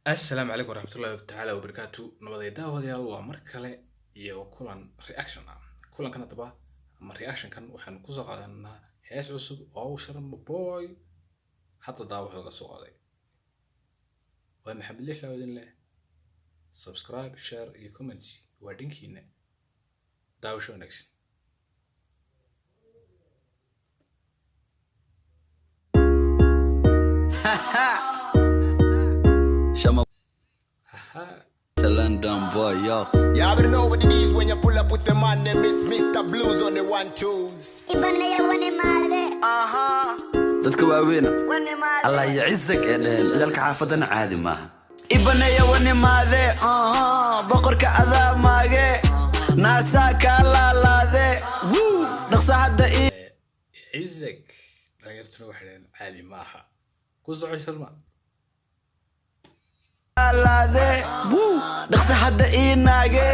السلام عليكم ورحمة الله تعالى وبركاته. نبضي داوديال ومركلة يوكلان رياكشن. كلن كان طبعا أما رياكشن كان وحن كوزق على إن هيس عصب أو شرم بوي حتى داو حلقة سوق عليه. وهم حب اللي حلو دين له سبسكرايب شير يكومنت وادين كينه داو شو نكس. Shama the London boy, yo. You already know what it is when you pull up with the man name is Mr. Blues on the 1-2s. dadka waaweyn Allah يعزك lalka xaafadan caadi maaha ibanaya wanimaade boqorka adaamaage naasa kala laade dhaqsa hadda عزك غيرت له واحد عالي maaha كوزع شرما laade dhaqsa hadda inaage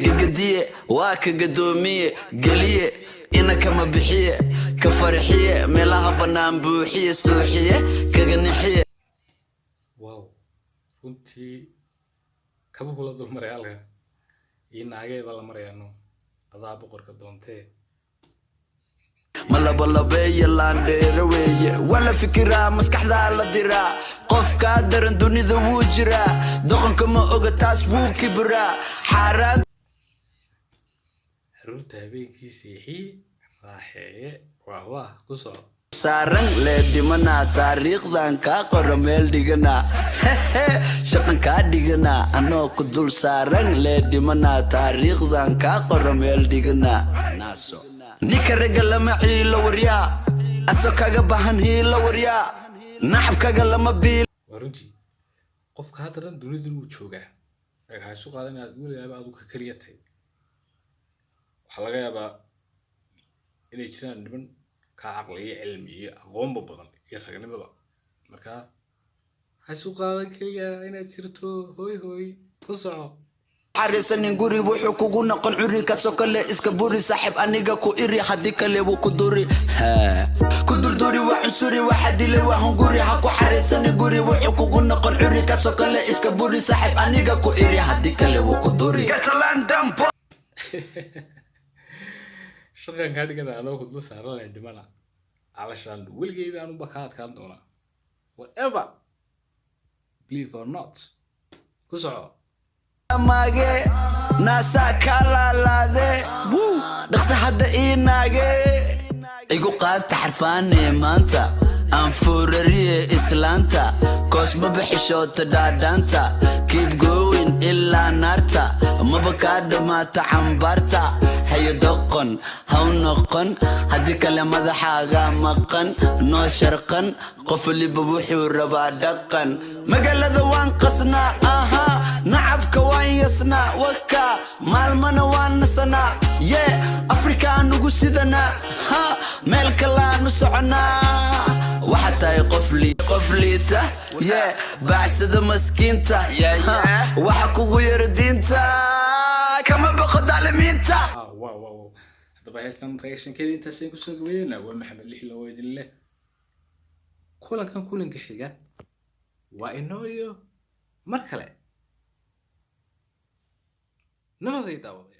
gidgadiye waa ka gadoomiye galiye ina kama bixiye ka farxiye meelaha banaan buuxiye sooxiye kaga nixiye wow runtii kaba kula dul maray halka inaage baa la marayaano adaa boqorka doontee malabalabeeye laandheere weeye wala fikiraa maskaxdaa la diraa qofkaa daran dunida wuu jiraa doqonka ma oga taas wuu kibiraa xaaraan xaruurta habeenkii siixii raaxeeye waa ku soo saaran lee dhimanaa taariikhdan kaa qoro meel dhiganaa shaqan kaa dhiganaa anoo ku dul saaran lee dhimanaa taariikhdan kaa qoro meel dhiganaa naaso ninka ragga lama ciilo waryaa aso kaga bahan hiilo waryaa nacab kaga lama biil waa runtii qofka hadda dunida wuu joogaa waxaa isu qaadan inaad weligaaba aad ka kaliya tahay waxaa laga yaabaa inay jiraan niman ka caqli iyo cilmi iyo aqoonba badan iyo ragnimaba markaa ha isu qaadan kaliya inaad jirto hooy ku soco xariisanin guri wuxuu kugu noqon curi ka sokole iska buri saaxib aniga ku iri hadii kale wuu ku duri ku durduri waa cunsuri waxa dilay waa hunguri ha ku xariisanin guri wuxuu kugu noqon curi ka sokole iska buri saaxib aniga ku iri hadii kale wuu ku duri London shaqan ka dhigada anoo ku dul saaran dhimana alashan weligeeda aanu bakaad kaan doona whatever believe or not ku soco mage naasa kala laade dhaqsa hadda inaage igu qaad taxarfaane maanta aan fuurariye islaanta koosma bixishoota dhaadhaanta keep going ilaa naarta maba kaa dhamaata cambaarta hayo doqon haw noqon haddii kale madaxaaga maqan noo sharqan qof waliba wuxuu rabaa dhaqan magaalada waan qasnaa nacabka waan yasnaa waka maalmana waan nasanaa yee afrikaan ugu sidanaa meel kalaanu soconaa waxa tahay qof liita yee baacsada maskiinta waxa kugu yara diinta kama baqo daalimiinta wow haddaba heestan reaction-keeda intaasay kusoo gabeeyena waa maxamed lixlo oo idin leh kulanka xiga waa inoo iyo mar kale nabaday daawaday